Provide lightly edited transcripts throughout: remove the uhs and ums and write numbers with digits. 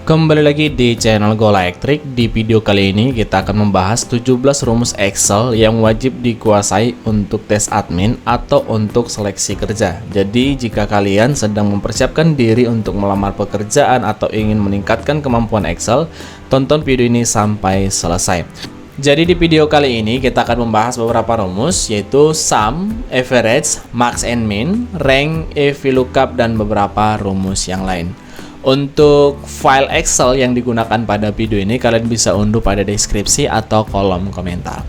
Kembali lagi di channel Go Electric. Di video kali ini kita akan membahas 17 rumus Excel yang wajib dikuasai untuk tes admin atau untuk seleksi kerja. Jadi jika kalian sedang mempersiapkan diri untuk melamar pekerjaan atau ingin meningkatkan kemampuan Excel, tonton video ini sampai selesai. Jadi di video kali ini kita akan membahas beberapa rumus, yaitu sum, average, max and min, rank, VLOOKUP, dan beberapa rumus yang lain. Untuk file Excel yang digunakan pada video ini kalian bisa unduh pada deskripsi atau kolom komentar.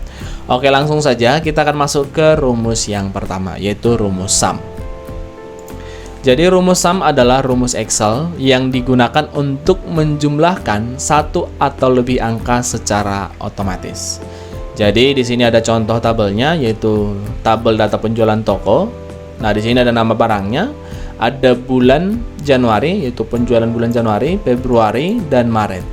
Oke, langsung saja kita akan masuk ke rumus yang pertama, yaitu rumus sum. Jadi rumus sum adalah rumus Excel yang digunakan untuk menjumlahkan satu atau lebih angka secara otomatis. Jadi di sini ada contoh tabelnya, yaitu tabel data penjualan toko. Nah, di sini ada nama barangnya, ada bulan Januari, yaitu penjualan bulan Januari, Februari, dan Maret.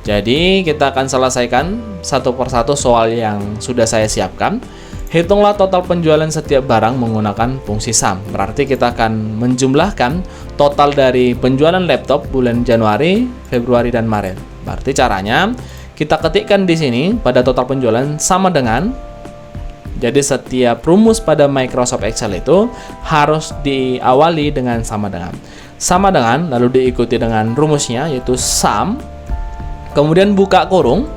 Jadi kita akan selesaikan satu persatu soal yang sudah saya siapkan. Hitunglah total penjualan setiap barang menggunakan fungsi sum. Berarti kita akan menjumlahkan total dari penjualan laptop bulan Januari, Februari, dan Maret. Berarti caranya kita ketikkan di sini pada total penjualan sama dengan. Jadi setiap rumus pada Microsoft Excel itu harus diawali dengan sama dengan. Sama dengan, lalu diikuti dengan rumusnya, yaitu sum, kemudian buka kurung,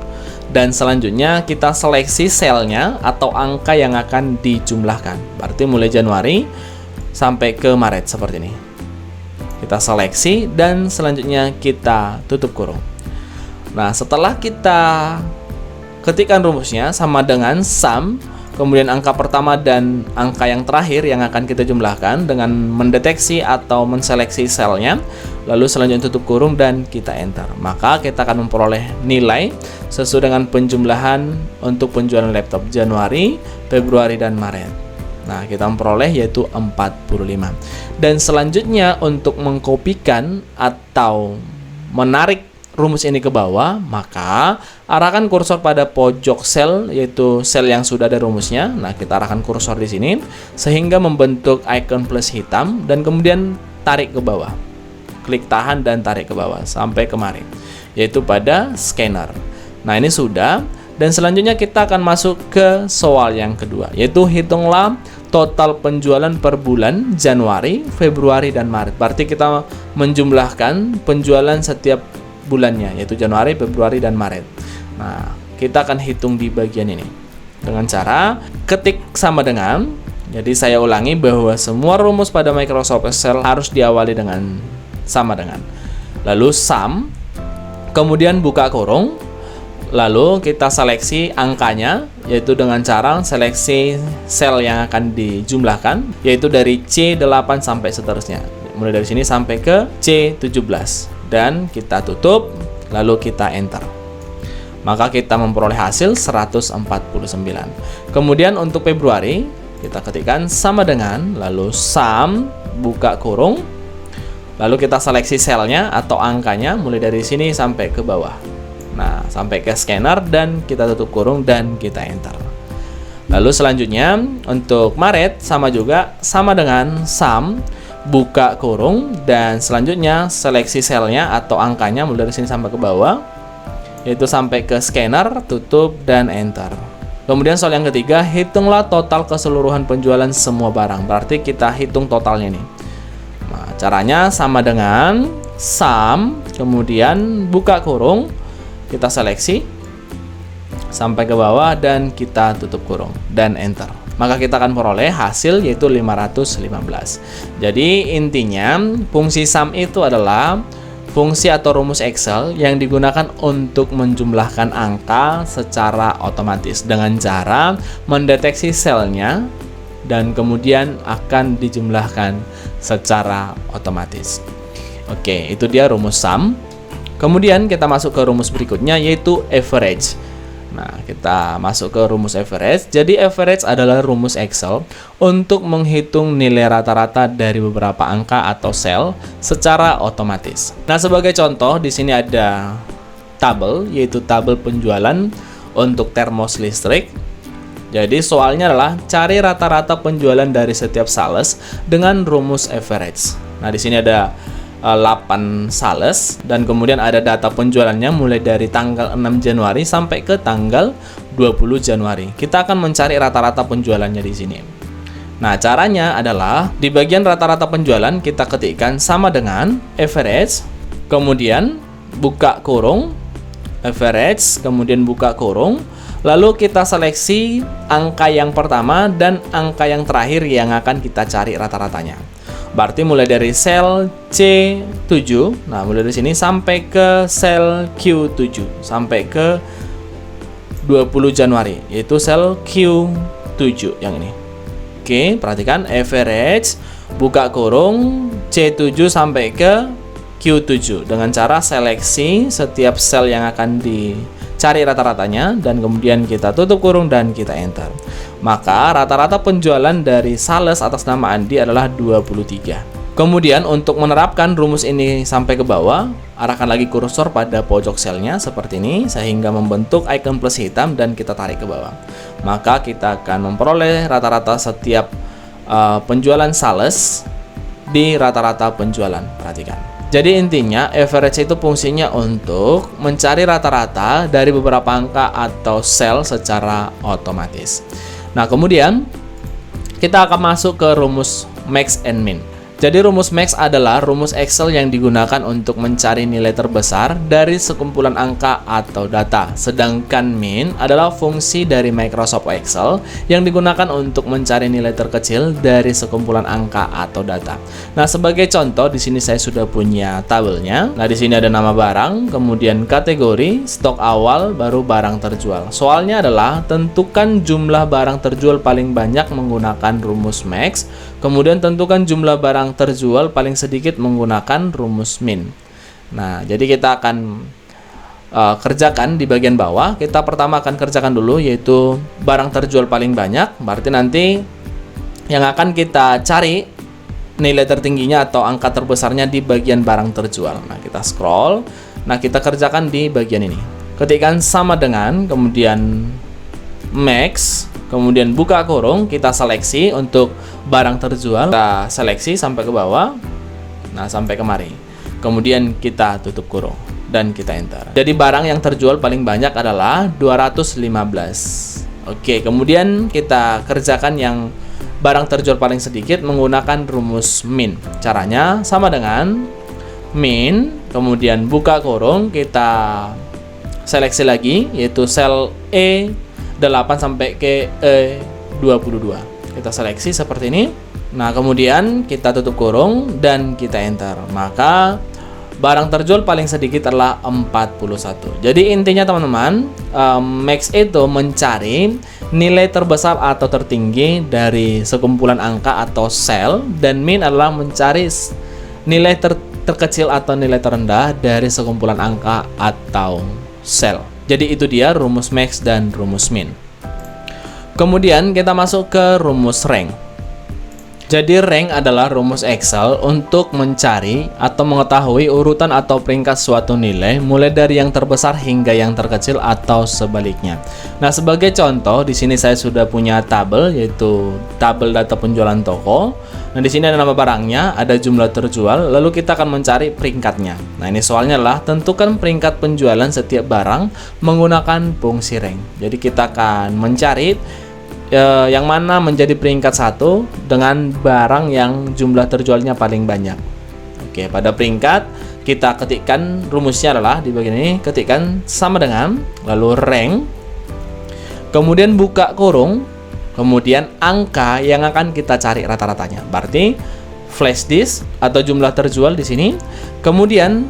dan selanjutnya kita seleksi selnya atau angka yang akan dijumlahkan. Berarti mulai Januari sampai ke Maret seperti ini. Kita seleksi dan selanjutnya kita tutup kurung. Nah, setelah kita ketikkan rumusnya sama dengan sum, kemudian angka pertama dan angka yang terakhir yang akan kita jumlahkan dengan mendeteksi atau menseleksi selnya, lalu selanjutnya tutup kurung dan kita enter. Maka kita akan memperoleh nilai sesuai dengan penjumlahan untuk penjualan laptop Januari, Februari, dan Maret. Nah, kita memperoleh yaitu 45. Dan selanjutnya untuk mengkopikan atau menarik rumus ini ke bawah, maka arahkan kursor pada pojok sel, yaitu sel yang sudah ada rumusnya. Nah, kita arahkan kursor di sini sehingga membentuk icon plus hitam dan kemudian tarik ke bawah. Klik tahan dan tarik ke bawah sampai kemari, yaitu pada scanner. Nah, ini sudah. Dan selanjutnya kita akan masuk ke soal yang kedua, yaitu hitunglah total penjualan per bulan Januari, Februari, dan Maret. Berarti kita menjumlahkan penjualan setiap bulannya, yaitu Januari, Februari, dan Maret. Nah, kita akan hitung di bagian ini dengan cara ketik sama dengan. Jadi saya ulangi bahwa semua rumus pada Microsoft Excel harus diawali dengan sama dengan. Lalu sum, kemudian buka kurung, lalu kita seleksi angkanya, yaitu dengan cara seleksi sel yang akan dijumlahkan, yaitu dari C8 sampai seterusnya. Mulai dari sini sampai ke C17. Dan kita tutup, lalu kita enter. Maka kita memperoleh hasil 149. Kemudian untuk Februari, kita ketikkan sama dengan, lalu sum, buka kurung, lalu kita seleksi selnya atau angkanya mulai dari sini sampai ke bawah. Nah, sampai ke scanner dan kita tutup kurung dan kita enter. Lalu selanjutnya untuk Maret sama juga, sama dengan sum, buka kurung, dan selanjutnya seleksi selnya atau angkanya mulai dari sini sampai ke bawah, yaitu sampai ke scanner, tutup, dan enter. Kemudian soal yang ketiga, hitunglah total keseluruhan penjualan semua barang. Berarti kita hitung totalnya nih. Nah, caranya sama dengan sum, kemudian buka kurung, kita seleksi sampai ke bawah dan kita tutup kurung dan enter. Maka kita akan peroleh hasil yaitu 515. Jadi intinya fungsi sum itu adalah fungsi atau rumus Excel yang digunakan untuk menjumlahkan angka secara otomatis dengan cara mendeteksi selnya dan kemudian akan dijumlahkan secara otomatis. Oke, itu dia rumus sum. Kemudian kita masuk ke rumus berikutnya, yaitu average. Nah, kita masuk ke rumus average. Jadi average adalah rumus Excel untuk menghitung nilai rata-rata dari beberapa angka atau sel secara otomatis. Nah, sebagai contoh di sini ada tabel, yaitu tabel penjualan untuk termos listrik. Jadi soalnya adalah cari rata-rata penjualan dari setiap sales dengan rumus average. Nah, di sini ada 8 sales, dan kemudian ada data penjualannya mulai dari tanggal 6 Januari sampai ke tanggal 20 Januari. Kita akan mencari rata-rata penjualannya di sini. Nah, caranya adalah di bagian rata-rata penjualan kita ketikkan sama dengan average, kemudian buka kurung, average, kemudian buka kurung, lalu kita seleksi angka yang pertama dan angka yang terakhir yang akan kita cari rata-ratanya. Berarti mulai dari sel C7, nah mulai dari sini sampai ke sel Q7, sampai ke 20 Januari, yaitu sel Q7 yang ini. Oke, perhatikan average, buka kurung, C7 sampai ke Q7 dengan cara seleksi setiap sel yang akan dicari rata-ratanya, dan kemudian kita tutup kurung dan kita enter. Maka rata-rata penjualan dari sales atas nama Andi adalah 23. Kemudian untuk menerapkan rumus ini sampai ke bawah, arahkan lagi kursor pada pojok selnya seperti ini sehingga membentuk icon plus hitam dan kita tarik ke bawah. Maka kita akan memperoleh rata-rata setiap penjualan sales di rata-rata penjualan. Perhatikan. Jadi intinya average itu fungsinya untuk mencari rata-rata dari beberapa angka atau sel secara otomatis. Nah, kemudian kita akan masuk ke rumus max and min. Jadi rumus max adalah rumus Excel yang digunakan untuk mencari nilai terbesar dari sekumpulan angka atau data. Sedangkan min adalah fungsi dari Microsoft Excel yang digunakan untuk mencari nilai terkecil dari sekumpulan angka atau data. Nah, sebagai contoh di sini saya sudah punya tabelnya. Nah, di sini ada nama barang, kemudian kategori, stok awal, baru barang terjual. Soalnya adalah tentukan jumlah barang terjual paling banyak menggunakan rumus max, kemudian tentukan jumlah barang terjual paling sedikit menggunakan rumus min. Nah, jadi kita akan kerjakan di bagian bawah. Kita pertama akan kerjakan dulu, yaitu barang terjual paling banyak. Berarti nanti yang akan kita cari nilai tertingginya atau angka terbesarnya di bagian barang terjual. Nah, kita scroll. Nah, kita kerjakan di bagian ini. Ketikkan sama dengan, kemudian max, kemudian buka kurung, kita seleksi untuk barang terjual, kita seleksi sampai ke bawah, nah sampai kemari, kemudian kita tutup kurung dan kita enter. Jadi barang yang terjual paling banyak adalah 215. Oke, kemudian kita kerjakan yang barang terjual paling sedikit menggunakan rumus min. Caranya sama dengan min, kemudian buka kurung, kita seleksi lagi, yaitu sel E8 sampai ke E22. Kita seleksi seperti ini. Nah, kemudian kita tutup kurung dan kita enter. Maka barang terjual paling sedikit adalah 41. Jadi intinya teman-teman, max itu mencari nilai terbesar atau tertinggi dari sekumpulan angka atau sel, dan min adalah mencari nilai terkecil atau nilai terendah dari sekumpulan angka atau sel. Jadi itu dia rumus max dan rumus min. Kemudian kita masuk ke rumus rank. Jadi rank adalah rumus Excel untuk mencari atau mengetahui urutan atau peringkat suatu nilai mulai dari yang terbesar hingga yang terkecil atau sebaliknya. Nah, sebagai contoh di sini saya sudah punya tabel, yaitu tabel data penjualan toko. Nah, di sini ada nama barangnya, ada jumlah terjual, lalu kita akan mencari peringkatnya. Nah, ini soalnya adalah tentukan peringkat penjualan setiap barang menggunakan fungsi rank. Jadi kita akan mencari yang mana menjadi peringkat 1 dengan barang yang jumlah terjualnya paling banyak. Oke, pada peringkat kita ketikkan rumusnya adalah di bagian ini, ketikkan sama dengan, lalu rank, kemudian buka kurung, kemudian angka yang akan kita cari rata-ratanya. Berarti flash disk atau jumlah terjual di sini, kemudian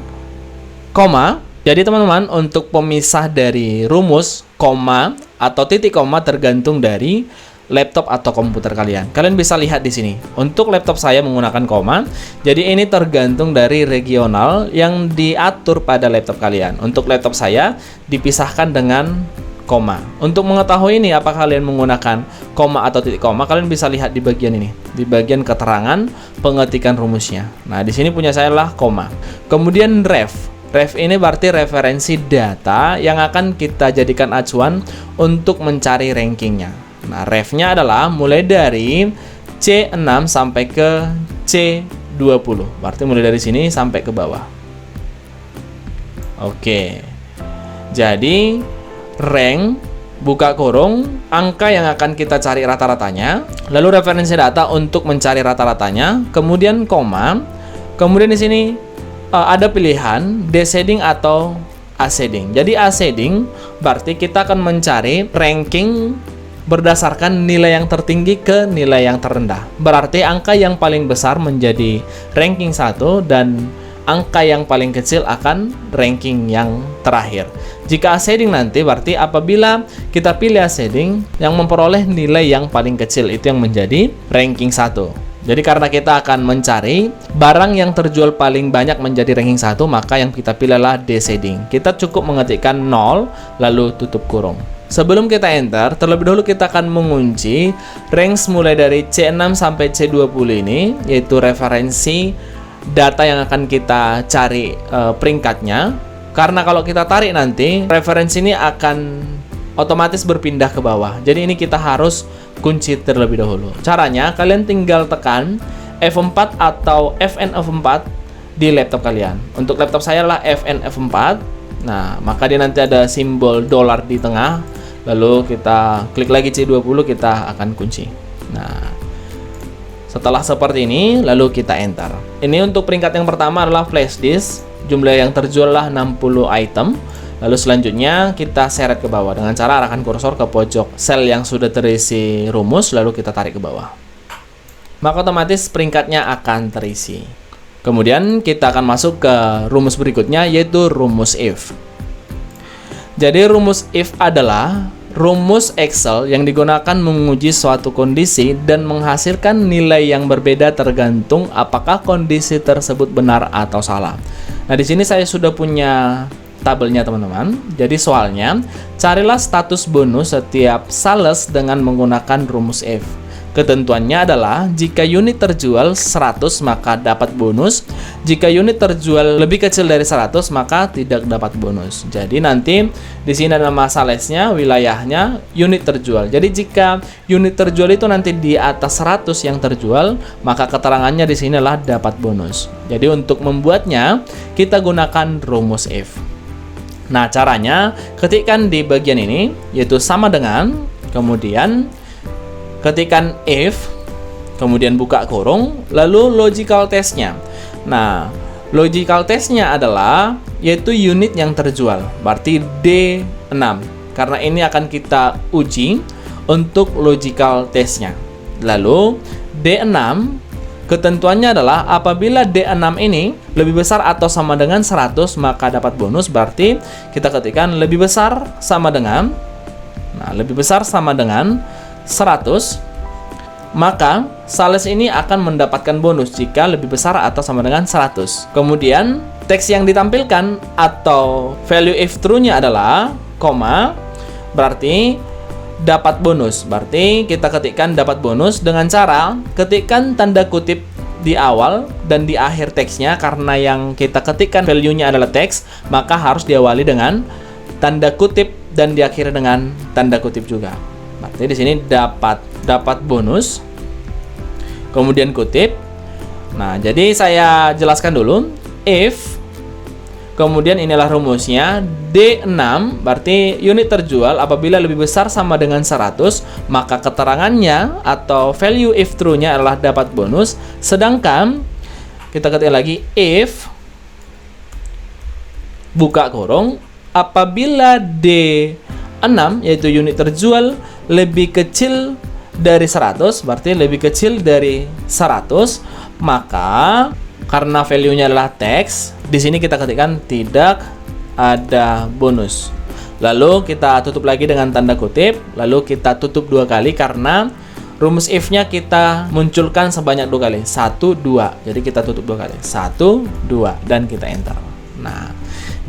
koma. Jadi teman-teman, untuk pemisah dari rumus koma atau titik koma tergantung dari laptop atau komputer kalian. Kalian bisa lihat di sini. Untuk laptop saya menggunakan koma. Jadi ini tergantung dari regional yang diatur pada laptop kalian. Untuk laptop saya dipisahkan dengan koma. Untuk mengetahui ini apakah kalian menggunakan koma atau titik koma, kalian bisa lihat di bagian ini, di bagian keterangan pengetikan rumusnya. Nah, di sini punya saya adalah koma. Kemudian ref. Ref ini berarti referensi data yang akan kita jadikan acuan untuk mencari rankingnya. Nah, refnya adalah mulai dari C6 sampai ke C20. 20. Berarti mulai dari sini sampai ke bawah. Oke. Jadi rank buka kurung angka yang akan kita cari rata-ratanya, lalu referensi data untuk mencari rata-ratanya, kemudian koma, kemudian di sini ada pilihan descending atau ascending. Jadi ascending berarti kita akan mencari ranking berdasarkan nilai yang tertinggi ke nilai yang terendah. Berarti angka yang paling besar menjadi ranking 1 dan angka yang paling kecil akan ranking yang terakhir. Jika ascending nanti berarti apabila kita pilih ascending yang memperoleh nilai yang paling kecil itu yang menjadi ranking 1. Jadi karena kita akan mencari barang yang terjual paling banyak menjadi ranking 1, maka yang kita pilih adalah descending. Kita cukup mengetikkan 0 lalu tutup kurung. Sebelum kita enter, terlebih dahulu kita akan mengunci range mulai dari C6 sampai C20 ini, yaitu referensi data yang akan kita cari peringkatnya. Karena kalau kita tarik nanti, referensi ini akan otomatis berpindah ke bawah. Jadi ini kita harus kunci terlebih dahulu. Caranya, kalian tinggal tekan F4 atau FN F4 di laptop kalian. Untuk laptop saya adalah FN F4. Nah, maka dia nanti ada simbol dolar di tengah. Lalu kita klik lagi C20, kita akan kunci. Nah, setelah seperti ini, lalu kita enter. Ini untuk peringkat yang pertama adalah flash disk. Jumlah yang terjual lah 60 item. Lalu selanjutnya kita seret ke bawah dengan cara arahkan kursor ke pojok sel yang sudah terisi rumus, lalu kita tarik ke bawah. Maka otomatis peringkatnya akan terisi. Kemudian kita akan masuk ke rumus berikutnya, yaitu rumus if. Jadi rumus if adalah rumus Excel yang digunakan menguji suatu kondisi dan menghasilkan nilai yang berbeda tergantung apakah kondisi tersebut benar atau salah. Nah, di sini saya sudah punya tabelnya, teman-teman. Jadi soalnya, carilah status bonus setiap sales dengan menggunakan rumus if. Ketentuannya adalah jika unit terjual 100 maka dapat bonus. Jika unit terjual lebih kecil dari 100 maka tidak dapat bonus. Jadi nanti di sini ada nama salesnya, wilayahnya, unit terjual. Jadi jika unit terjual itu nanti di atas 100 yang terjual, maka keterangannya di sini adalah dapat bonus. Jadi untuk membuatnya kita gunakan rumus if. Nah, caranya ketikkan di bagian ini, yaitu sama dengan, kemudian ketikkan if, kemudian buka kurung, lalu logical testnya. Nah, logical testnya adalah yaitu unit yang terjual, berarti D6. Karena ini akan kita uji untuk logical testnya. Lalu D6, ketentuannya adalah apabila D6 ini lebih besar atau sama dengan 100 maka dapat bonus. Berarti kita ketikkan lebih besar sama dengan, nah lebih besar sama dengan 100, maka sales ini akan mendapatkan bonus jika lebih besar atau sama dengan 100. Kemudian teks yang ditampilkan atau value if true-nya adalah koma, berarti dapat bonus. Berarti kita ketikkan dapat bonus dengan cara ketikkan tanda kutip di awal dan di akhir teksnya. Karena yang kita ketikkan value-nya adalah teks, maka harus diawali dengan tanda kutip dan diakhiri dengan tanda kutip juga. Berarti di sini dapat bonus, kemudian kutip. Nah, jadi saya jelaskan dulu. If, kemudian inilah rumusnya, D6 berarti unit terjual apabila lebih besar sama dengan 100, maka keterangannya atau value if true-nya adalah dapat bonus. Sedangkan kita ketik lagi if, buka kurung, apabila D6 yaitu unit terjual lebih kecil dari 100, berarti lebih kecil dari 100, maka karena value-nya adalah teks, di sini kita ketikkan tidak ada bonus. Lalu kita tutup lagi dengan tanda kutip, lalu kita tutup 2 kali karena rumus if-nya kita munculkan sebanyak 2 kali, 1, 2. Jadi kita tutup 2 kali, 1, 2, dan kita enter. Nah,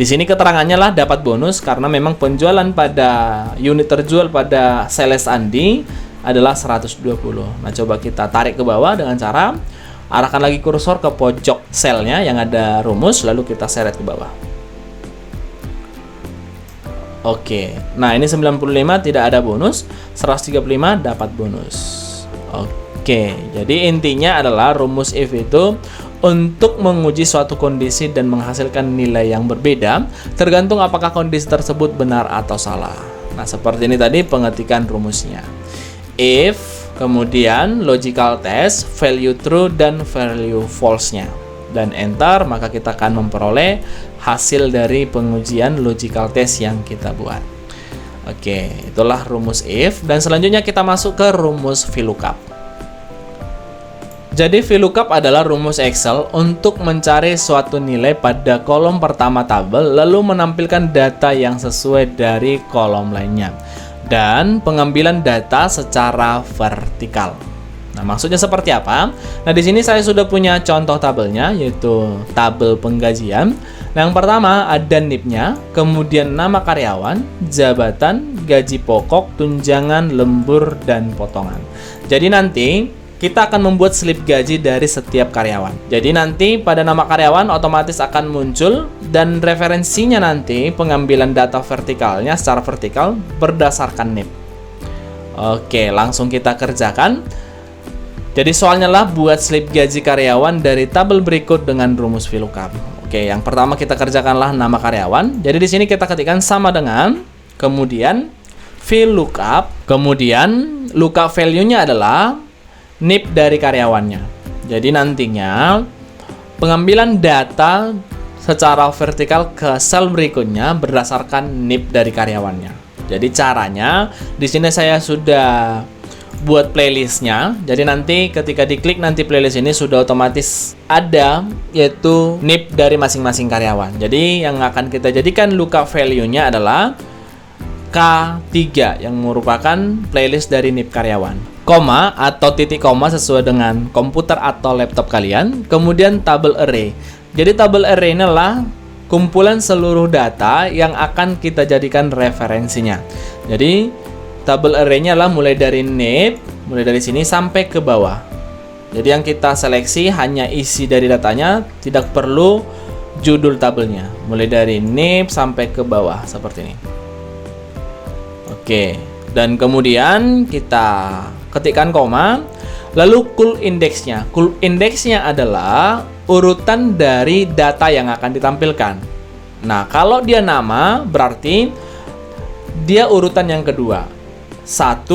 di sini keterangannya lah dapat bonus karena memang penjualan pada unit terjual pada sales Andi adalah 120. Nah, coba kita tarik ke bawah dengan cara arahkan lagi kursor ke pojok selnya yang ada rumus, lalu kita seret ke bawah. Oke, nah ini 95 tidak ada bonus, 135 dapat bonus. Oke, jadi intinya adalah rumus if itu untuk menguji suatu kondisi dan menghasilkan nilai yang berbeda, tergantung apakah kondisi tersebut benar atau salah. Nah, seperti ini tadi pengetikan rumusnya. If, kemudian logical test, value true dan value false-nya. Dan enter, maka kita akan memperoleh hasil dari pengujian logical test yang kita buat. Oke, itulah rumus if. Dan selanjutnya kita masuk ke rumus VLOOKUP. Jadi VLOOKUP adalah rumus Excel untuk mencari suatu nilai pada kolom pertama tabel lalu menampilkan data yang sesuai dari kolom lainnya dan pengambilan data secara vertikal. Nah, maksudnya seperti apa? Nah, di sini saya sudah punya contoh tabelnya, yaitu tabel penggajian. Nah, yang pertama ada NIP-nya, kemudian nama karyawan, jabatan, gaji pokok, tunjangan, lembur, dan potongan. Jadi nanti kita akan membuat slip gaji dari setiap karyawan. Jadi nanti pada nama karyawan otomatis akan muncul dan referensinya nanti pengambilan data vertikalnya secara vertikal berdasarkan NIP. Oke, langsung kita kerjakan. Jadi soalnya lah buat slip gaji karyawan dari tabel berikut dengan rumus VLOOKUP. Oke, yang pertama kita kerjakanlah nama karyawan. Jadi di sini kita ketikkan sama dengan, kemudian VLOOKUP, kemudian lookup value-nya adalah NIP dari karyawannya. Jadi nantinya pengambilan data secara vertikal ke sel berikutnya berdasarkan NIP dari karyawannya. Jadi caranya di sini saya sudah buat playlistnya. Jadi nanti ketika diklik nanti playlist ini sudah otomatis ada yaitu NIP dari masing-masing karyawan. Jadi yang akan kita jadikan lookup value-nya adalah K3 yang merupakan playlist dari NIP karyawan. Koma atau titik koma sesuai dengan komputer atau laptop kalian. Kemudian tabel array. Jadi tabel array ini adalah kumpulan seluruh data yang akan kita jadikan referensinya. Jadi tabel array-nya adalah mulai dari NIP, mulai dari sini sampai ke bawah. Jadi yang kita seleksi hanya isi dari datanya, tidak perlu judul tabelnya. Mulai dari NIP sampai ke bawah seperti ini. Oke, dan kemudian kita ketikkan koma, lalu cool index-nya. Cool index-nya adalah urutan dari data yang akan ditampilkan. Nah, kalau dia nama berarti dia urutan yang kedua. 1,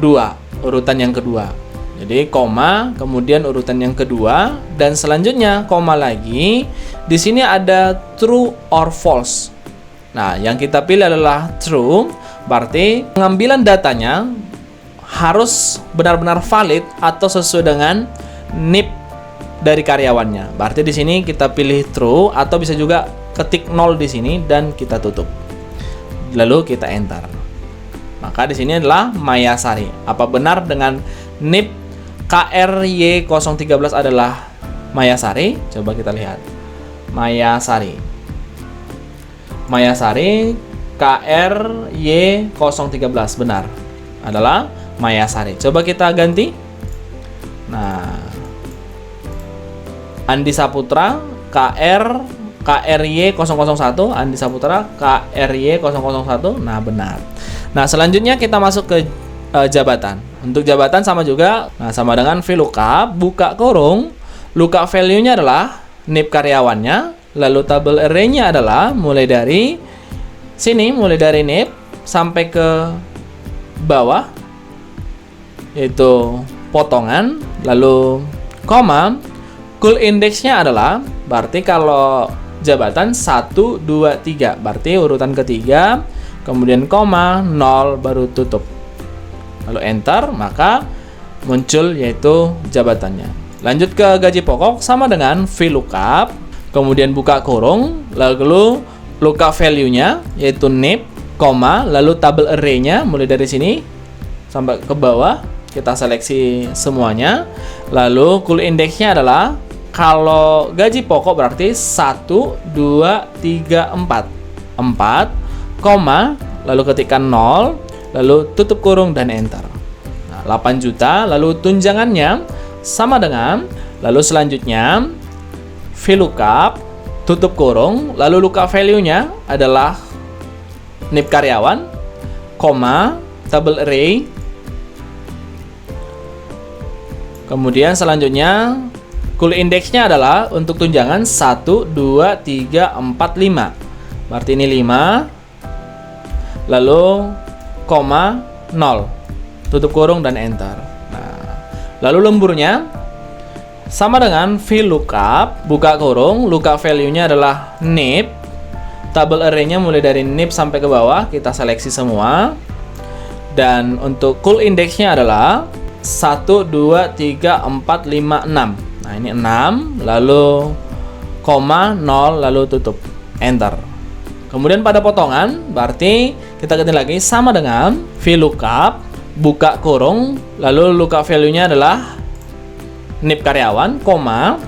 2, urutan yang kedua. Jadi koma, kemudian urutan yang kedua, dan selanjutnya koma lagi. Di sini ada true or false. Nah, yang kita pilih adalah true, berarti pengambilan datanya harus benar-benar valid atau sesuai dengan NIP dari karyawannya. Berarti di sini kita pilih true atau bisa juga ketik 0 di sini dan kita tutup. Lalu kita enter. Maka di sini adalah Mayasari. Apa benar dengan NIP KRY013 adalah Mayasari? Coba kita lihat. Mayasari. Mayasari KRY013 benar. Adalah Mayasari. Coba kita ganti. Nah, Andi Saputra KRY001, Andi Saputra KRY001. Nah, benar. Nah, selanjutnya kita masuk ke jabatan. Untuk jabatan sama juga. Nah, sama dengan VLOOKUP, buka kurung, lookup value-nya adalah NIP karyawannya, lalu tabel array-nya adalah mulai dari sini, mulai dari NIP sampai ke bawah, yaitu potongan, lalu koma. Cool index-nya adalah berarti kalau jabatan 1, 2, 3, berarti urutan ketiga, kemudian koma, 0 baru tutup. Lalu enter, maka muncul yaitu jabatannya. Lanjut ke gaji pokok sama dengan VLOOKUP, kemudian buka kurung, lalu lookup value-nya yaitu NIP, koma, lalu tabel array-nya mulai dari sini sampai ke bawah, kita seleksi semuanya. Lalu cool index-nya adalah kalau gaji pokok berarti 1, 2, 3, 4 koma, lalu ketikkan 0, lalu tutup kurung dan enter. Nah, 8 juta, lalu tunjangannya sama dengan, lalu selanjutnya VLOOKUP, tutup kurung, lalu lookup value-nya adalah NIP karyawan, koma, tabel array, kemudian selanjutnya Cool indeksnya adalah untuk tunjangan 1, 2, 3, 4, 5. Berarti ini 5. Lalu koma 0. Tutup kurung dan enter. Nah, lalu lemburnya sama dengan VLOOKUP, buka kurung, lookup value-nya adalah NIP. Tabel array-nya mulai dari NIP sampai ke bawah, kita seleksi semua. Dan untuk cool indeksnya adalah 1, 2, 3, 4, 5, 6. Nah, ini 6, lalu koma 0, lalu tutup, enter. Kemudian pada potongan, berarti kita ganti lagi sama dengan VLOOKUP, buka kurung, lalu lookup value-nya adalah NIP karyawan, koma,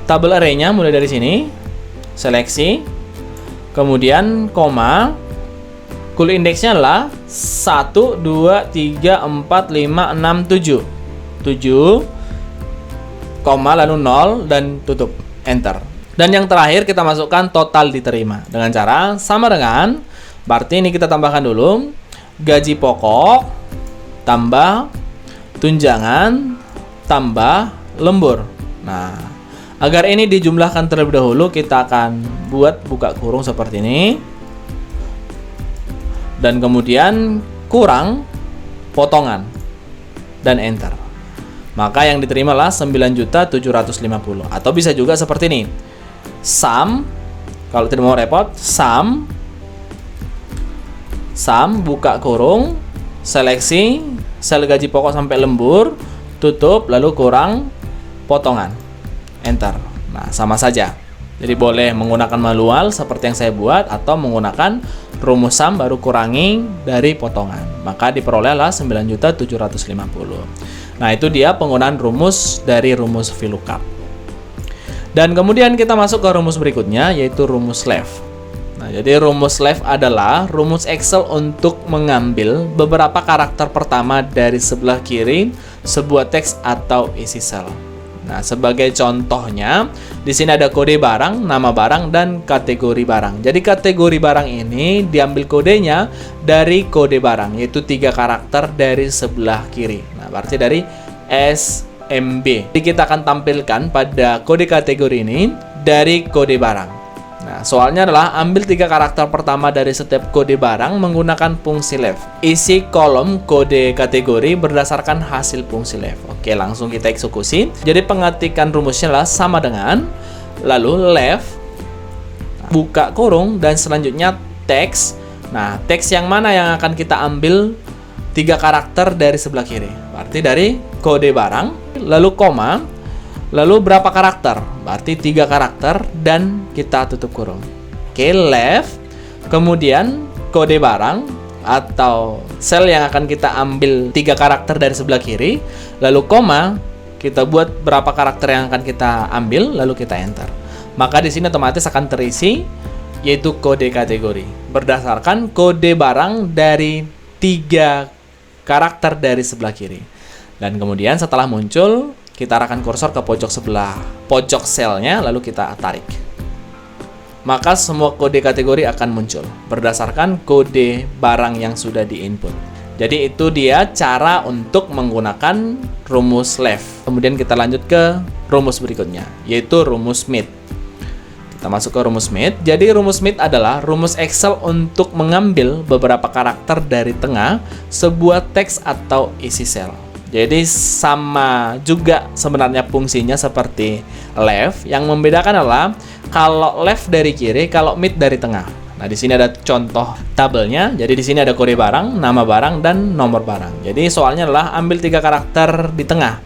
tabel array-nya mulai dari sini, seleksi, kemudian koma, cool indeksnya adalah 1, 2, 3, 4, 5, 6, 7. 7, koma, lalu 0, dan tutup, enter. Dan yang terakhir kita masukkan total diterima. Dengan cara sama dengan, berarti ini kita tambahkan dulu, gaji pokok, tambah tunjangan, tambah lembur. Nah, agar ini dijumlahkan terlebih dahulu, kita akan buat buka kurung seperti ini. Dan kemudian kurang potongan dan enter. Maka yang diterimalah 9.750.000. Atau bisa juga seperti ini. Sum, kalau tidak mau repot, sum buka kurung, seleksi sel gaji pokok sampai lembur, tutup, lalu kurang potongan, enter. Nah, sama saja. Jadi boleh menggunakan manual seperti yang saya buat, atau menggunakan rumus sum baru kurangi dari potongan. Maka diperolehlah 9.750. Nah, itu dia penggunaan rumus dari rumus VLOOKUP. Dan kemudian kita masuk ke rumus berikutnya, yaitu rumus left. Nah, jadi rumus left adalah rumus Excel untuk mengambil beberapa karakter pertama dari sebelah kiri sebuah teks atau isi sel. Nah, sebagai contohnya, di sini ada kode barang, nama barang, dan kategori barang. Jadi kategori barang ini diambil kodenya dari kode barang, yaitu 3 karakter dari sebelah kiri. Nah, berarti dari SMB. Jadi kita akan tampilkan pada kode kategori ini dari kode barang. Nah, soalnya adalah ambil 3 karakter pertama dari setiap kode barang menggunakan fungsi left. Isi kolom kode kategori berdasarkan hasil fungsi left. Oke, langsung kita eksekusi. Jadi pengetikan rumusnya adalah sama dengan, lalu left, buka kurung, dan selanjutnya teks. Nah, teks yang mana yang akan kita ambil 3 karakter dari sebelah kiri? Berarti dari kode barang, lalu koma, lalu berapa karakter? Berarti 3 karakter dan kita tutup kurung. Oke, left, kemudian kode barang atau sel yang akan kita ambil 3 karakter dari sebelah kiri, lalu koma, kita buat berapa karakter yang akan kita ambil, lalu kita enter. Maka di sini otomatis akan terisi yaitu kode kategori berdasarkan kode barang dari 3 karakter dari sebelah kiri. Dan kemudian setelah muncul, kita arahkan kursor ke pojok sebelah pojok selnya, lalu kita tarik. Maka semua kode kategori akan muncul berdasarkan kode barang yang sudah di-input. Jadi itu dia cara untuk menggunakan rumus left. Kemudian kita lanjut ke rumus berikutnya, yaitu rumus mid. Kita masuk ke rumus mid. Jadi rumus mid adalah rumus Excel untuk mengambil beberapa karakter dari tengah sebuah teks atau isi sel. Jadi sama juga sebenarnya fungsinya seperti left. Yang membedakan adalah kalau left dari kiri, kalau mid dari tengah. Nah, di sini ada contoh tabelnya. Jadi di sini ada kode barang, nama barang, dan nomor barang. Jadi soalnya adalah ambil 3 karakter di tengah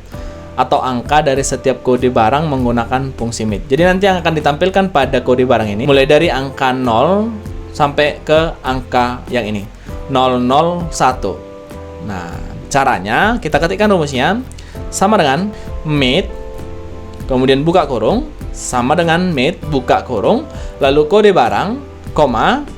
atau angka dari setiap kode barang menggunakan fungsi mid. Jadi nanti yang akan ditampilkan pada kode barang ini mulai dari angka 0 sampai ke angka yang ini, 001. Nah, caranya kita ketikkan rumusnya sama dengan mid, kemudian buka kurung, sama dengan mid, buka kurung, lalu kode barang, koma,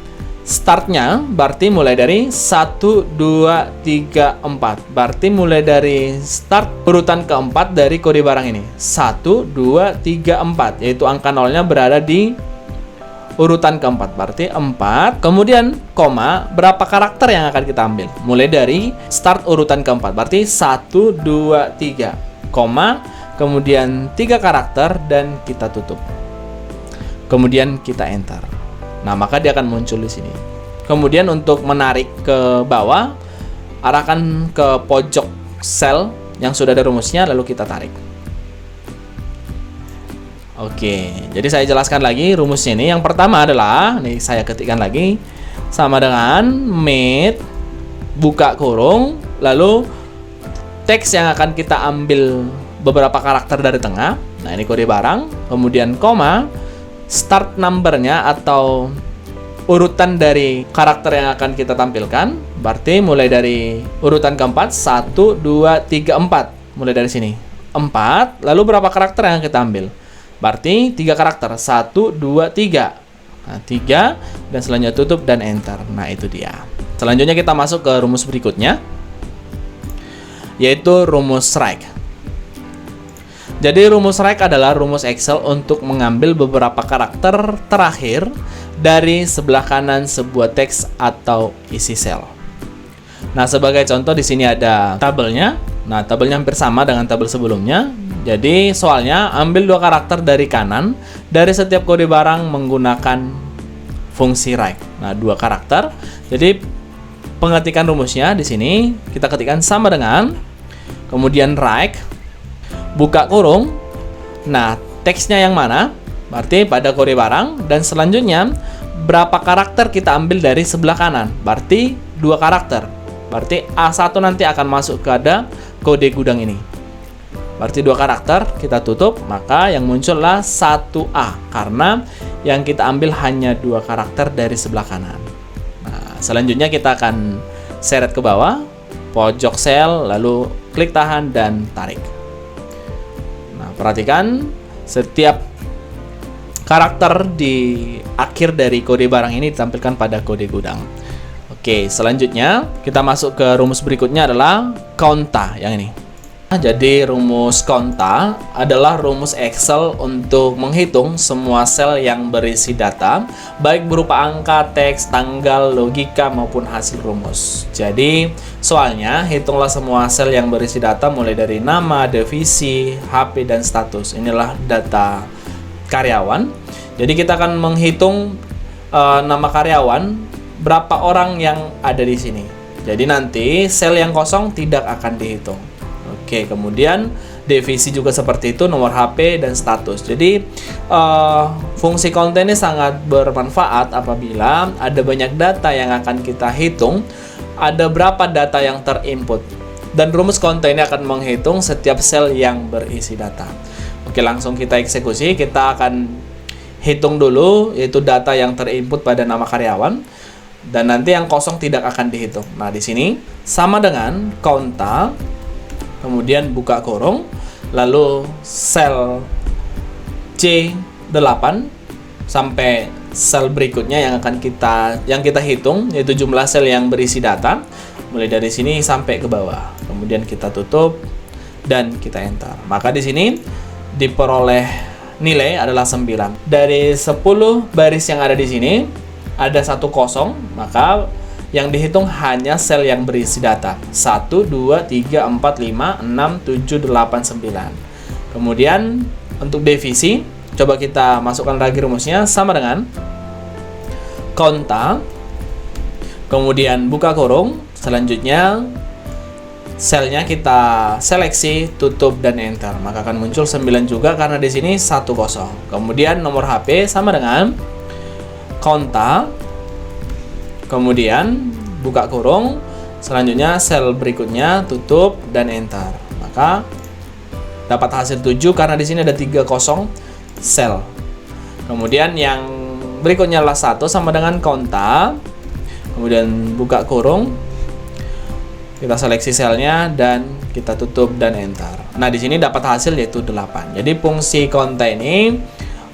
startnya berarti mulai dari 1, 2, 3, 4. Berarti mulai dari start urutan keempat dari kode barang ini, 1, 2, 3, 4, yaitu angka nolnya berada di urutan keempat, berarti 4. Kemudian koma, berapa karakter yang akan kita ambil? Mulai dari start urutan keempat, berarti 1, 2, 3, koma, kemudian 3 karakter, dan kita tutup. Kemudian kita enter. Nah, maka dia akan muncul di sini. Kemudian untuk menarik ke bawah, arahkan ke pojok sel yang sudah ada rumusnya, lalu kita tarik. Oke, jadi saya jelaskan lagi rumusnya ini. Yang pertama adalah, nih saya ketikkan lagi, sama dengan mid, buka kurung, lalu teks yang akan kita ambil beberapa karakter dari tengah. Nah, ini kode barang, kemudian koma, start numbernya atau urutan dari karakter yang akan kita tampilkan. Berarti mulai dari urutan keempat, 1, 2, 3, 4. Mulai dari sini, 4, lalu berapa karakter yang kita ambil? Berarti 3 karakter, 1, 2, 3. Nah, 3, dan selanjutnya tutup dan enter. Nah, itu dia. Selanjutnya kita masuk ke rumus berikutnya, yaitu rumus rank. Jadi rumus rank adalah rumus Excel untuk mengambil beberapa karakter terakhir dari sebelah kanan sebuah teks atau isi sel. Nah, sebagai contoh di sini ada tabelnya. Nah, tabelnya hampir sama dengan tabel sebelumnya. Jadi soalnya ambil 2 karakter dari kanan dari setiap kode barang menggunakan fungsi rank. Nah, 2 karakter. Jadi pengetikan rumusnya di sini kita ketikkan sama dengan, kemudian rank, buka kurung. Nah, teksnya yang mana? Berarti pada kode barang, dan selanjutnya berapa karakter kita ambil dari sebelah kanan? Berarti 2 karakter. Berarti A1 nanti akan masuk ke ada kode gudang ini. Berarti 2 karakter, kita tutup, maka yang muncullah 1A karena yang kita ambil hanya 2 karakter dari sebelah kanan. Nah, selanjutnya kita akan seret ke bawah, pojok sel, lalu klik tahan dan tarik. Nah, perhatikan setiap karakter di akhir dari kode barang ini ditampilkan pada kode gudang. Oke, selanjutnya kita masuk ke rumus berikutnya adalah konta yang ini. Jadi rumus konta adalah rumus Excel untuk menghitung semua sel yang berisi data, baik berupa angka, teks, tanggal, logika, maupun hasil rumus. Jadi soalnya hitunglah semua sel yang berisi data mulai dari nama, divisi, HP, dan status. Inilah data karyawan. Jadi kita akan menghitung nama karyawan, berapa orang yang ada di sini. Jadi nanti sel yang kosong tidak akan dihitung. Oke, kemudian divisi juga seperti itu, nomor HP dan status. Jadi fungsi konten ini sangat bermanfaat apabila ada banyak data yang akan kita hitung, ada berapa data yang terinput. Dan rumus konten ini akan menghitung setiap sel yang berisi data. Oke, langsung kita eksekusi. Kita akan hitung dulu, yaitu data yang terinput pada nama karyawan, dan nanti yang kosong tidak akan dihitung. Nah, di sini sama dengan konta, kemudian buka kurung, lalu sel C8 sampai sel berikutnya yang kita hitung, yaitu jumlah sel yang berisi data mulai dari sini sampai ke bawah. Kemudian kita tutup dan kita enter. Maka di sini diperoleh nilai adalah 9. Dari 10 baris yang ada di sini ada 1 kosong, maka yang dihitung hanya sel yang berisi data 1, 2, 3, 4, 5, 6, 7, 8, 9. Kemudian untuk divisi, coba kita masukkan lagi rumusnya sama dengan konta, kemudian buka kurung, selanjutnya selnya kita seleksi, tutup dan enter. Maka akan muncul 9 juga karena di sini 1 kosong. Kemudian nomor HP sama dengan konta, kemudian buka kurung, selanjutnya sel berikutnya tutup dan enter. Maka dapat hasil 7 karena di sini ada 3 kosong sel. Kemudian yang berikutnya adalah 1 sama dengan konta, kemudian buka kurung, kita seleksi selnya dan kita tutup dan enter. Nah, di sini dapat hasil yaitu 8. Jadi fungsi konta ini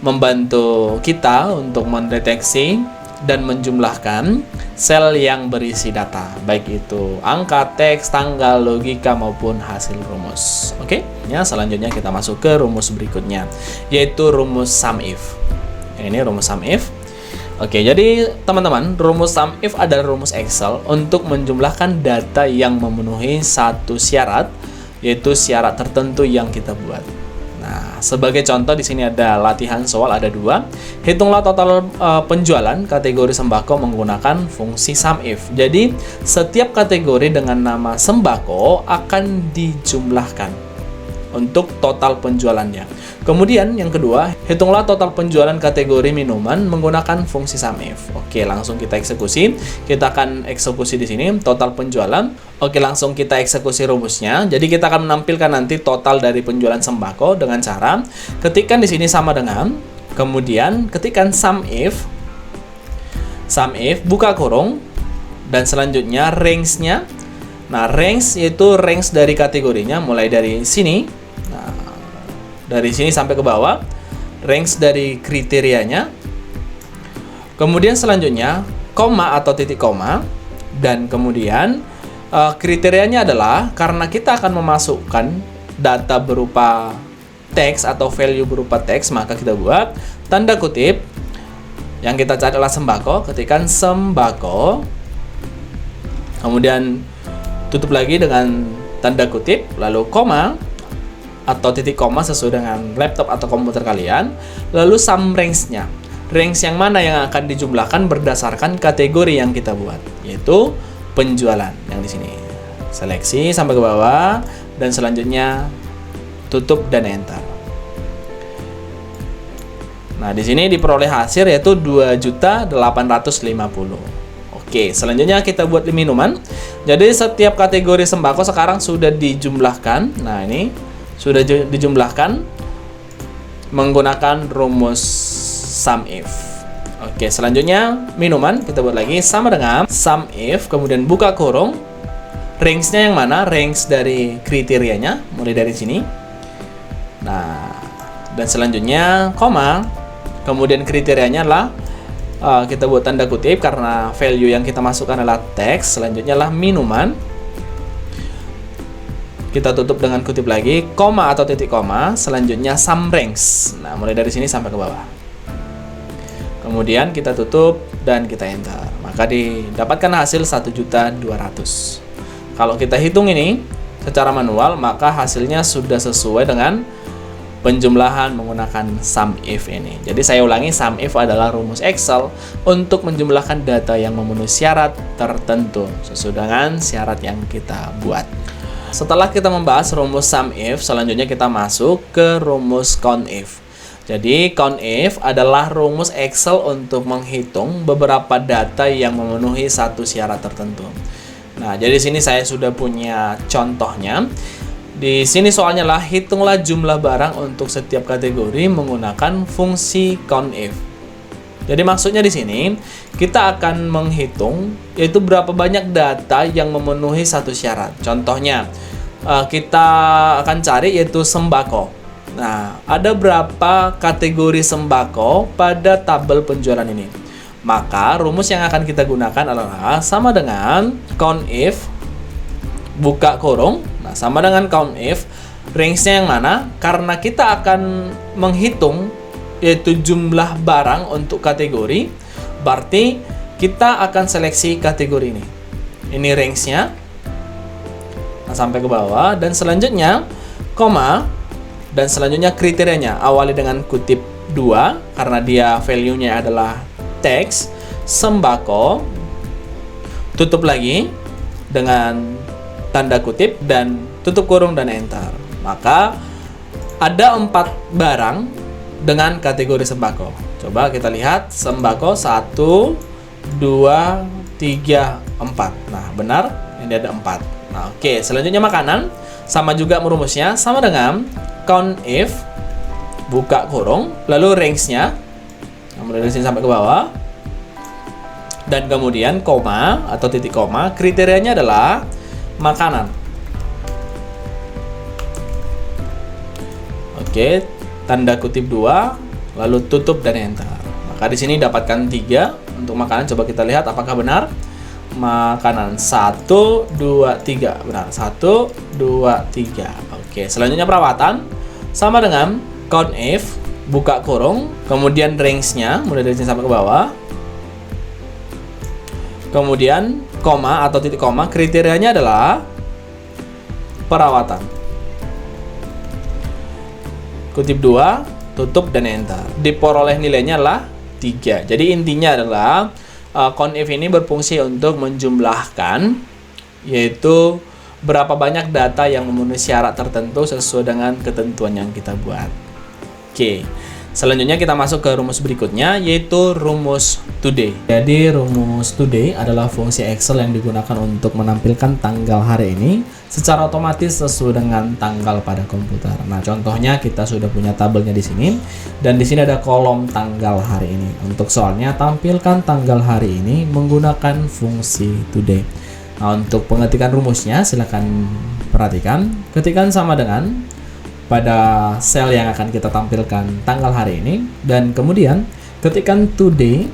membantu kita untuk mendeteksi dan menjumlahkan sel yang berisi data, baik itu angka, teks, tanggal, logika, maupun hasil rumus. Oke, ya, selanjutnya kita masuk ke rumus berikutnya, yaitu rumus SUMIF. Ini rumus SUMIF. Oke, jadi teman-teman, rumus SUMIF adalah rumus Excel untuk menjumlahkan data yang memenuhi satu syarat, yaitu syarat tertentu yang kita buat. Nah, sebagai contoh di sini ada latihan soal ada 2. Hitunglah total penjualan kategori sembako menggunakan fungsi SUMIF. Jadi, setiap kategori dengan nama sembako akan dijumlahkan untuk total penjualannya. Kemudian yang kedua, hitunglah total penjualan kategori minuman menggunakan fungsi SUMIF. Oke, langsung kita eksekusi. Kita akan eksekusi di sini total penjualan. Oke, langsung kita eksekusi rumusnya. Jadi kita akan menampilkan nanti total dari penjualan sembako dengan cara ketikkan di sini sama dengan, kemudian ketikkan SUMIF buka kurung, dan selanjutnya range-nya. Nah, range yaitu range dari kategorinya mulai dari sini. Nah, dari sini sampai ke bawah, range dari kriterianya. Kemudian selanjutnya koma atau titik koma, dan kemudian kriterianya adalah karena kita akan memasukkan data berupa teks atau value berupa teks, maka kita buat tanda kutip. Yang kita cari adalah sembako, ketikkan sembako. Kemudian tutup lagi dengan tanda kutip, lalu koma atau titik koma sesuai dengan laptop atau komputer kalian, lalu sum range-nya. Range yang mana yang akan dijumlahkan berdasarkan kategori yang kita buat, yaitu penjualan yang di sini. Seleksi sampai ke bawah, dan selanjutnya tutup dan enter. Nah, di sini diperoleh hasil yaitu 2.850.000. Oke, selanjutnya kita buat minuman. Jadi setiap kategori sembako sekarang sudah dijumlahkan. Nah, ini sudah dijumlahkan menggunakan rumus SUMIF. Oke, selanjutnya minuman kita buat lagi sama dengan SUMIF, kemudian buka kurung. Range-nya yang mana? Range dari kriterianya mulai dari sini. Nah, dan selanjutnya koma. Kemudian kriterianya adalah kita buat tanda kutip karena value yang kita masukkan adalah teks. Selanjutnya adalah minuman. Kita tutup dengan kutip lagi, koma atau titik koma. Selanjutnya sum range. Nah, mulai dari sini sampai ke bawah. Kemudian kita tutup dan kita enter. Maka didapatkan hasil 1.200.000. Kalau kita hitung ini secara manual, maka hasilnya sudah sesuai dengan penjumlahan menggunakan SUMIF ini. Jadi saya ulangi, SUMIF adalah rumus Excel untuk menjumlahkan data yang memenuhi syarat tertentu sesuai dengan syarat yang kita buat. Setelah kita membahas rumus SUMIF, selanjutnya kita masuk ke rumus COUNTIF. Jadi COUNTIF adalah rumus Excel untuk menghitung beberapa data yang memenuhi satu syarat tertentu. Nah, jadi di sini saya sudah punya contohnya. Di sini soalnya lah, hitunglah jumlah barang untuk setiap kategori menggunakan fungsi COUNTIF. Jadi maksudnya di sini kita akan menghitung yaitu berapa banyak data yang memenuhi satu syarat. Contohnya kita akan cari yaitu sembako. Nah, ada berapa kategori sembako pada tabel penjualan ini? Maka rumus yang akan kita gunakan adalah sama dengan COUNTIF buka kurung. Nah, sama dengan COUNTIF, range-nya yang mana? Karena kita akan menghitung yaitu jumlah barang untuk kategori, berarti kita akan seleksi kategori ini. Ini range-nya. Nah, sampai ke bawah, dan selanjutnya koma, dan selanjutnya kriterianya. Awali dengan kutip 2 karena dia value-nya adalah teks, sembako, tutup lagi dengan tanda kutip dan tutup kurung dan enter. Maka ada 4 barang dengan kategori sembako. Coba kita lihat sembako 1, 2, 3, 4. Nah, benar ini ada 4. Nah, oke, selanjutnya makanan sama juga merumusnya sama dengan COUNTIF buka kurung, lalu range-nya mulai dari sini sampai ke bawah. Dan kemudian koma atau titik koma, kriterianya adalah makanan. Oke, tanda kutip 2, lalu tutup dan enter. Maka di sini dapatkan 3 untuk makanan. Coba kita lihat apakah benar. Makanan 1, 2, 3. Benar, 1, 2, 3. Oke, selanjutnya perawatan sama dengan COUNTIF buka kurung, kemudian range-nya mulai dari sini sampai ke bawah. Kemudian koma atau titik koma, kriterianya adalah perawatan. kutip 2, tutup dan enter. Diperoleh nilainya adalah 3. Jadi intinya adalah conif ini berfungsi untuk menjumlahkan, yaitu berapa banyak data yang memenuhi syarat tertentu sesuai dengan ketentuan yang kita buat. Oke, selanjutnya kita masuk ke rumus berikutnya, yaitu rumus today. Jadi rumus today adalah fungsi Excel yang digunakan untuk menampilkan tanggal hari ini secara otomatis sesuai dengan tanggal pada komputer. Nah, contohnya kita sudah punya tabelnya di sini, dan di sini ada kolom tanggal hari ini. Untuk soalnya, tampilkan tanggal hari ini menggunakan fungsi today. Nah, untuk pengetikan rumusnya, silakan perhatikan. Ketikan sama dengan pada sel yang akan kita tampilkan tanggal hari ini, dan kemudian ketikkan today,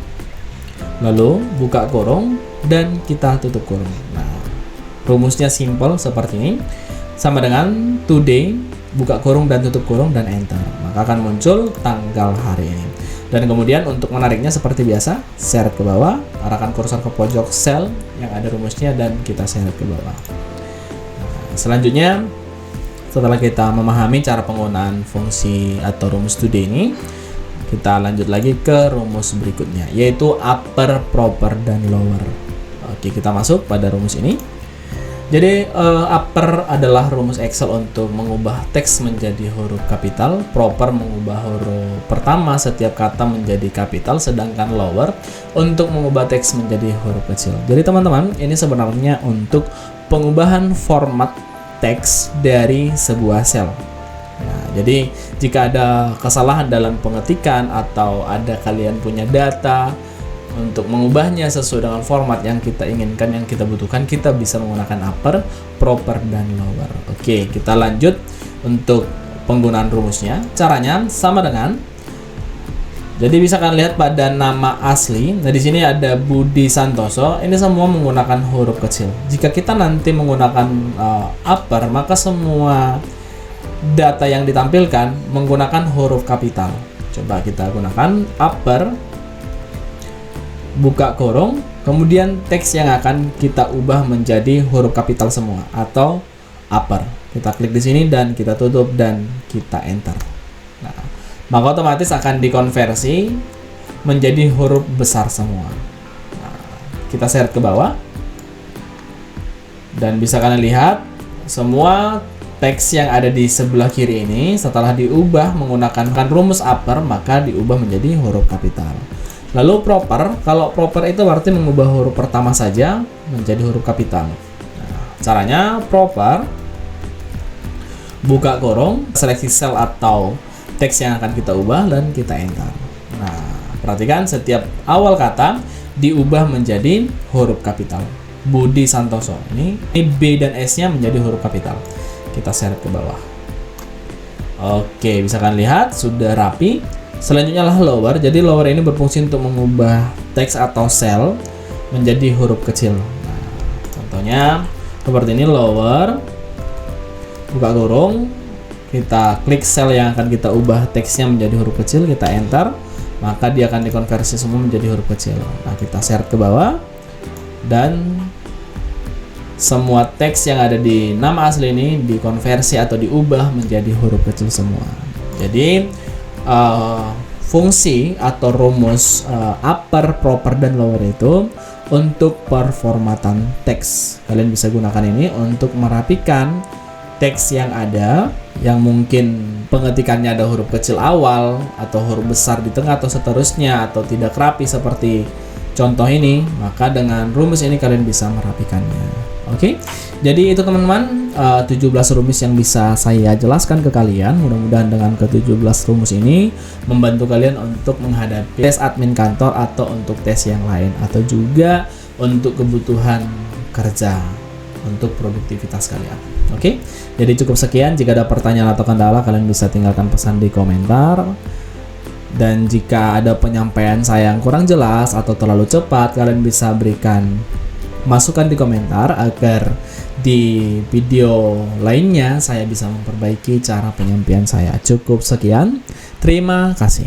lalu buka kurung dan kita tutup kurung. Nah, rumusnya simple seperti ini, sama dengan today, buka kurung dan tutup kurung dan enter, maka akan muncul tanggal hari ini. Dan kemudian untuk menariknya seperti biasa, seret ke bawah, arahkan kursor ke pojok sel yang ada rumusnya dan kita seret ke bawah. Nah, selanjutnya, setelah kita memahami cara penggunaan fungsi atau rumus today ini, kita lanjut lagi ke rumus berikutnya, yaitu upper, proper, dan lower. Oke, kita masuk pada rumus ini. Jadi upper adalah rumus Excel untuk mengubah teks menjadi huruf kapital, proper mengubah huruf pertama setiap kata menjadi kapital, sedangkan lower untuk mengubah teks menjadi huruf kecil. Jadi teman-teman, ini sebenarnya untuk pengubahan format teks dari sebuah sel. Nah, jadi jika ada kesalahan dalam pengetikan atau ada kalian punya data, untuk mengubahnya sesuai dengan format yang kita inginkan, yang kita butuhkan, kita bisa menggunakan upper, proper, dan lower. Oke, kita lanjut untuk penggunaan rumusnya. Caranya sama dengan, jadi bisa kalian lihat pada nama asli. Nah, di sini ada Budi Santoso. Ini semua menggunakan huruf kecil. Jika kita nanti menggunakan upper, maka semua data yang ditampilkan menggunakan huruf kapital. Coba kita gunakan upper, buka kurung, kemudian teks yang akan kita ubah menjadi huruf kapital semua atau upper. Kita klik di sini dan kita tutup dan kita enter. Nah, maka otomatis akan dikonversi menjadi huruf besar semua. Nah, kita seret ke bawah dan bisa kalian lihat semua teks yang ada di sebelah kiri ini setelah diubah menggunakan rumus upper, maka diubah menjadi huruf kapital. Lalu proper, kalau proper itu berarti mengubah huruf pertama saja menjadi huruf kapital. Nah, caranya proper, buka kurung, seleksi sel atau teks yang akan kita ubah dan kita enter. Nah, perhatikan setiap awal kata diubah menjadi huruf kapital. Budi Santoso, ini B dan S-nya menjadi huruf kapital. Kita seret ke bawah. Oke, bisa kalian lihat sudah rapi. Selanjutnya lah lower. Jadi lower ini berfungsi untuk mengubah teks atau sel menjadi huruf kecil. Nah, contohnya seperti ini, lower, buka kurung, kita klik sel yang akan kita ubah teksnya menjadi huruf kecil, kita enter, maka dia akan dikonversi semua menjadi huruf kecil. Nah, kita seret ke bawah dan semua teks yang ada di nama asli ini dikonversi atau diubah menjadi huruf kecil semua. Jadi fungsi atau rumus upper, proper, dan lower itu untuk performatan teks. Kalian bisa gunakan ini untuk merapikan teks yang ada, yang mungkin pengetikannya ada huruf kecil awal atau huruf besar di tengah atau seterusnya, atau tidak rapi seperti contoh ini, maka dengan rumus ini kalian bisa merapikannya. Oke, jadi itu teman-teman 17 rumus yang bisa saya jelaskan ke kalian. Mudah-mudahan dengan ke-17 rumus ini membantu kalian untuk menghadapi tes admin kantor atau untuk tes yang lain, atau juga untuk kebutuhan kerja, untuk produktivitas kalian. Oke, jadi cukup sekian. Jika ada pertanyaan atau kendala, kalian bisa tinggalkan pesan di komentar. Dan jika ada penyampaian saya yang kurang jelas atau terlalu cepat, kalian bisa berikan masukan di komentar agar di video lainnya saya bisa memperbaiki cara penyampaian saya. Cukup sekian, terima kasih.